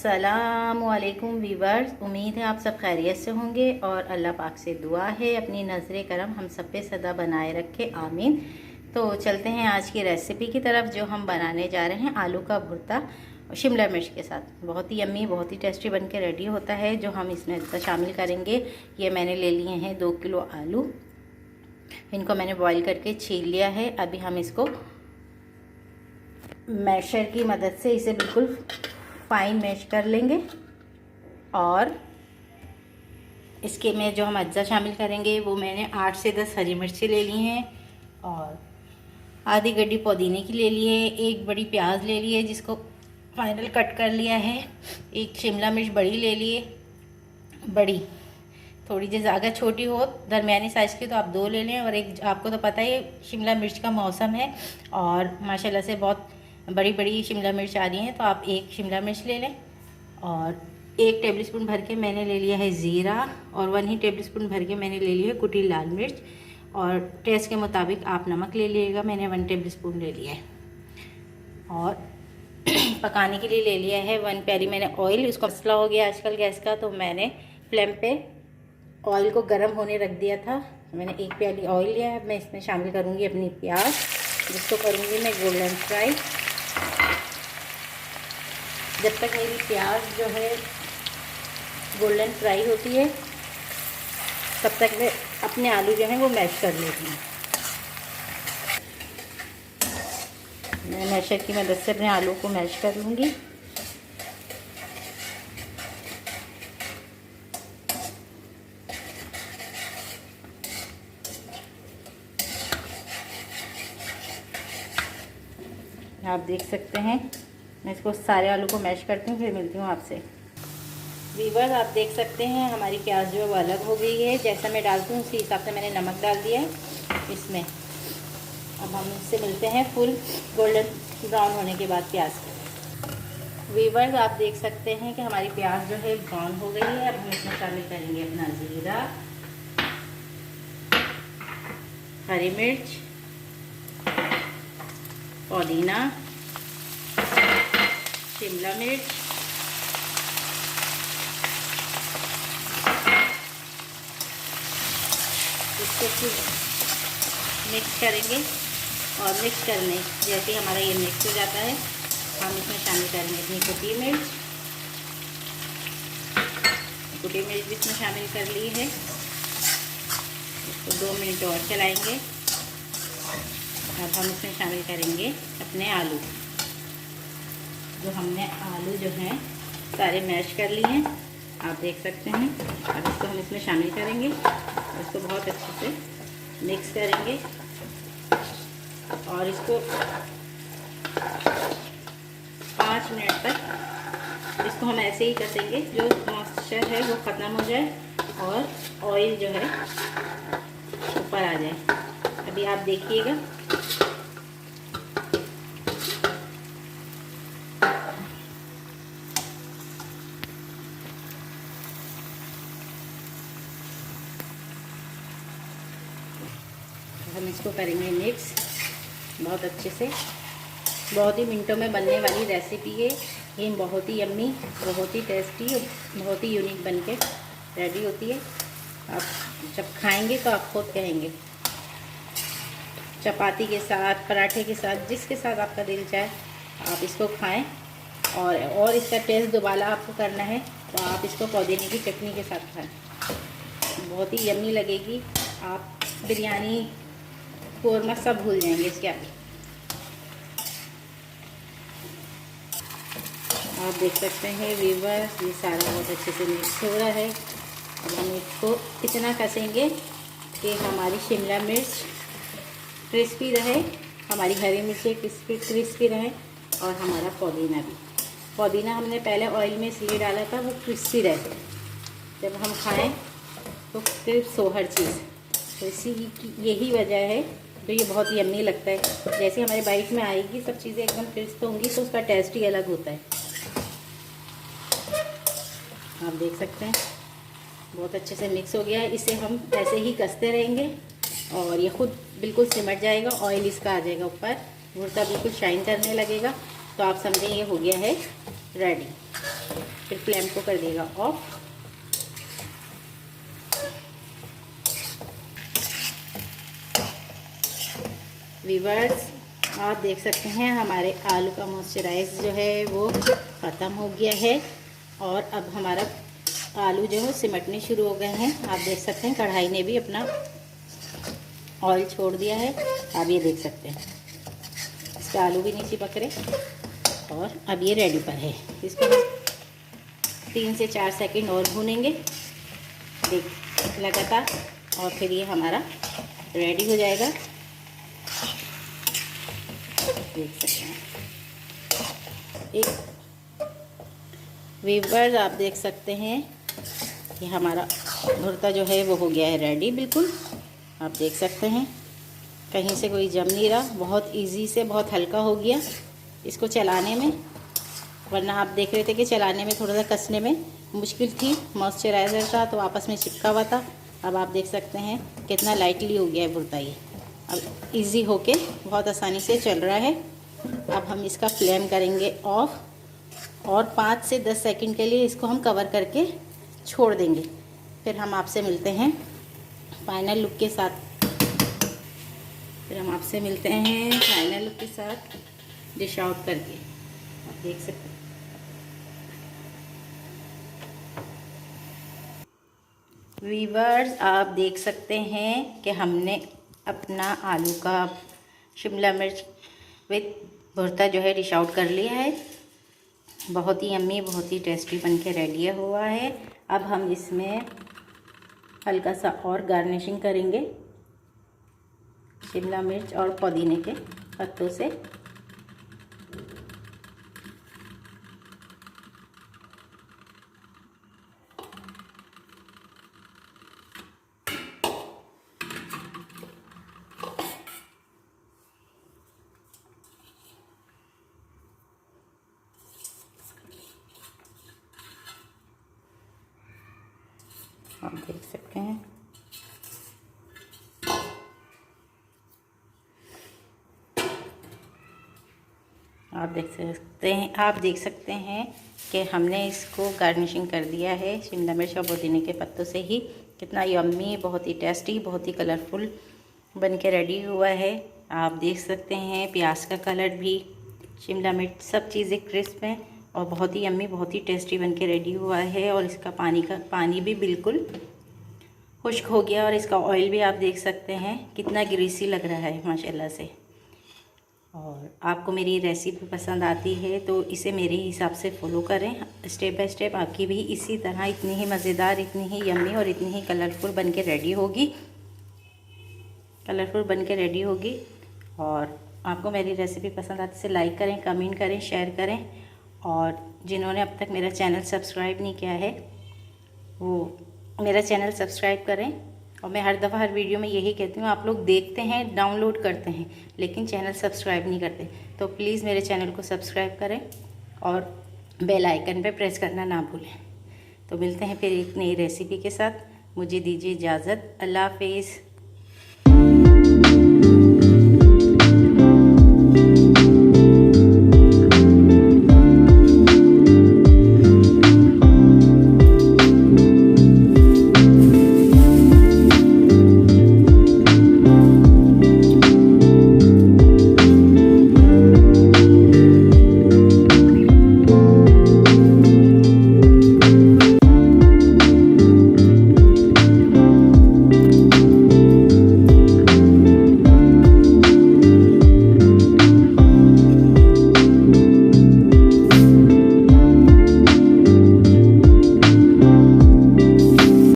अस्सलामुअलैकुम वीवर्स, उम्मीद है आप सब खैरियत से होंगे और अल्लाह पाक से दुआ है अपनी नज़र करम हम सब पे सदा बनाए रखे, आमीन। तो चलते हैं आज की रेसिपी की तरफ, जो हम बनाने जा रहे हैं आलू का भुर्ता शिमला मिर्च के साथ। बहुत ही यम्मी, बहुत ही टेस्टी बन के रेडी होता है। जो हम इसमें शामिल करेंगे, ये मैंने ले लिए हैं 2 किलो आलू। इनको मैंने बॉईल करके छील लिया है। अभी हम इसको मैशर की मदद से इसे बिल्कुल फाइन मैश कर लेंगे। और इसके में जो हम अज्जा शामिल करेंगे वो मैंने 8 से 10 हरी मिर्ची ले ली हैं और आधी गड्डी पुदीने की ले ली है। एक बड़ी प्याज ले ली है जिसको फाइनल कट कर लिया है। एक शिमला मिर्च बड़ी ले लिए, बड़ी थोड़ी जी ज़्यादा छोटी हो दरमियानी साइज़ की तो आप 2 ले लें। और एक, आपको तो पता ही शिमला मिर्च का मौसम है और माशाल्लाह से बहुत बड़ी बड़ी शिमला मिर्च आ रही हैं, तो आप एक शिमला मिर्च ले लें। और 1 टेबलस्पून भर के मैंने ले लिया है ज़ीरा और 1 ही टेबलस्पून भर के मैंने ले लिया है कुटी लाल मिर्च। और टेस्ट के मुताबिक आप नमक ले लीजिएगा, मैंने 1 टेबलस्पून ले लिया है। और पकाने के लिए ले लिया है 1 प्याली मैंने ऑयल। इसको मसला हो गया आजकल गैस का, तो मैंने फ्लेम पे ऑयल को गर्म होने रख दिया था। मैंने 1 प्याली ऑयल लिया है। मैं इसमें शामिल करूँगी अपनी प्याज, जिसको करूँगी मैं गोल्डन फ्राई। जब तक मेरी प्याज जो है गोल्डन फ्राई होती है तब तक मैं अपने आलू जो हैं वो मैश कर लेती हूँ। मैं मैशर की मदद से अपने आलू को मैश कर लूँगी। आप देख सकते हैं, मैं इसको सारे आलू को मैश करती हूँ, फिर मिलती हूँ आपसे। वीवर्स, आप देख सकते हैं हमारी प्याज जो है वो अलग हो गई है। जैसा मैं डालती हूँ उसी हिसाब से मैंने नमक डाल दिया है इसमें। अब हम इससे मिलते हैं फुल गोल्डन ब्राउन होने के बाद प्याज। वीवर्स, आप देख सकते हैं कि हमारी प्याज जो है ब्राउन हो गई है। अब हम इसमें शामिल करेंगे अपना ज़ीरा, हरी मिर्च, पुदीना, शिमला मिर्च, इसको फिर मिक्स करेंगे। और मिक्स करने जैसे ही हमारा ये मिक्स हो जाता है, हम इसमें शामिल करेंगे अपनी कुटी मिर्च। कुटी मिर्च भी इसमें शामिल कर ली है। इसको 2 मिनट और चलाएंगे। अब हम इसमें शामिल करेंगे अपने आलू, जो हमने आलू जो हैं सारे मैश कर लिए हैं, आप देख सकते हैं। अब इसको हम इसमें शामिल करेंगे और इसको बहुत अच्छे से मिक्स करेंगे। और इसको 5 मिनट तक इसको हम ऐसे ही कसेंगे, जो मॉइस्चर है वो ख़त्म हो जाए और ऑयल जो है ऊपर आ जाए। अभी आप देखिएगा, हम इसको करेंगे मिक्स बहुत अच्छे से। बहुत ही मिनटों में बनने वाली रेसिपी है ये। बहुत ही यम्मी, बहुत ही टेस्टी और बहुत ही यूनिक बन के रेडी होती है। आप जब खाएंगे तो आप खुद कहेंगे। चपाती के साथ, पराठे के साथ, जिसके साथ आपका दिल चाहे आप इसको खाएं। और इसका टेस्ट दोबारा आपको करना है तो आप इसको पुदीने की चटनी के साथ खाएं, बहुत ही यम्मी लगेगी। आप बिरयानी, कोरमा सब भूल जाएंगे इसके आगे। आप देख सकते हैं वीवर्स, ये सारा बहुत अच्छे से मिक्स हो रहा है। अब हम इसको इतना कसेंगे कि हमारी शिमला मिर्च क्रिस्पी रहे, हमारी हरी मिर्चें क्रिस्पी रहे और हमारा पुदीना भी। पुदीना हमने पहले ऑयल में इसलिए डाला था वो क्रिस्पी रहे, जब हम खाएं तो क्रिस्प हो हर चीज़। तो इसी की यही वजह है तो ये बहुत यम्मी लगता है। जैसे हमारे बाइट में आएगी सब चीज़ें एकदम क्रिस्प होंगी तो उसका टेस्ट ही अलग होता है। आप देख सकते हैं बहुत अच्छे से मिक्स हो गया है। इसे हम ऐसे ही कसते रहेंगे और ये खुद बिल्कुल सिमट जाएगा, ऑयल इसका आ जाएगा ऊपर, भुर्ता बिल्कुल शाइन करने लगेगा। तो आप समझें ये हो गया है रेडी। फिर फ्लेम को कर देगा ऑफ। व्यूअर्स, आप देख सकते हैं हमारे आलू का मॉइस्चराइज जो है वो ख़त्म हो गया है और अब हमारा आलू जो है सिमटने शुरू हो गए हैं। आप देख सकते हैं कढ़ाई ने भी अपना ऑयल छोड़ दिया है। आप ये देख सकते हैं इसके आलू भी नहीं चिपक रहे और अब ये रेडी पर है। इसको हम 3 से 4 सेकंड और भूनेंगे देख लगातार और फिर ये हमारा रेडी हो जाएगा। देख सकते हैं एक व्यूअर्स, आप देख सकते हैं कि हमारा भुर्ता जो है वो हो गया है रेडी बिल्कुल। आप देख सकते हैं कहीं से कोई जम नहीं रहा, बहुत इजी से बहुत हल्का हो गया इसको चलाने में। वरना आप देख रहे थे कि चलाने में थोड़ा सा कसने में मुश्किल थी, मॉइस्चराइज़र था तो आपस में चिपका हुआ था। अब आप देख सकते हैं कितना लाइटली हो गया है भुर्ता। ये अब इजी होके बहुत आसानी से चल रहा है। अब हम इसका फ्लेम करेंगे ऑफ और 5 से 10 सेकंड के लिए इसको हम कवर करके छोड़ देंगे। फिर हम आपसे मिलते हैं फाइनल लुक के साथ। फाइनल लुक के साथ डिश आउट करके। आप देख सकते हैं व्यूअर्स, आप देख सकते हैं कि हमने अपना आलू का शिमला मिर्च विद भुर्ता जो है डिश आउट कर लिया है। बहुत ही यम्मी, बहुत ही टेस्टी बनके रेडी हुआ है। अब हम इसमें हल्का सा और गार्निशिंग करेंगे शिमला मिर्च और पुदीने के पत्तों से। आप देख सकते हैं आप देख सकते हैं कि हमने इसको गार्निशिंग कर दिया है शिमला मिर्च और पुदीने के पत्तों से ही। कितना यम्मी, बहुत ही टेस्टी, बहुत ही कलरफुल बन के रेडी हुआ है। आप देख सकते हैं प्याज का कलर भी, शिमला मिर्च, सब चीज़ें क्रिस्प हैं और बहुत ही यम्मी, बहुत ही टेस्टी बन के रेडी हुआ है। और इसका पानी भी बिल्कुल खुश्क हो गया और इसका ऑयल भी आप देख सकते हैं कितना ग्रीसी लग रहा है माशाल्लाह से। और आपको मेरी रेसिपी पसंद आती है तो इसे मेरे हिसाब से फॉलो करें स्टेप बाय स्टेप। आपकी भी इसी तरह इतनी ही मज़ेदार, इतनी ही यम्मी और इतनी ही कलरफुल बन के रेडी होगी। और आपको मेरी रेसिपी पसंद आती है तो लाइक करें, कमेंट करें, शेयर करें। और जिन्होंने अब तक मेरा चैनल सब्सक्राइब नहीं किया है वो मेरा चैनल सब्सक्राइब करें। और मैं हर दफ़ा हर वीडियो में यही कहती हूँ, आप लोग देखते हैं, डाउनलोड करते हैं, लेकिन चैनल सब्सक्राइब नहीं करते। तो प्लीज़ मेरे चैनल को सब्सक्राइब करें और बेल आइकन पे प्रेस करना ना भूलें। तो मिलते हैं फिर एक नई रेसिपी के साथ। मुझे दीजिए इजाज़त। अल्लाह हाफिज़।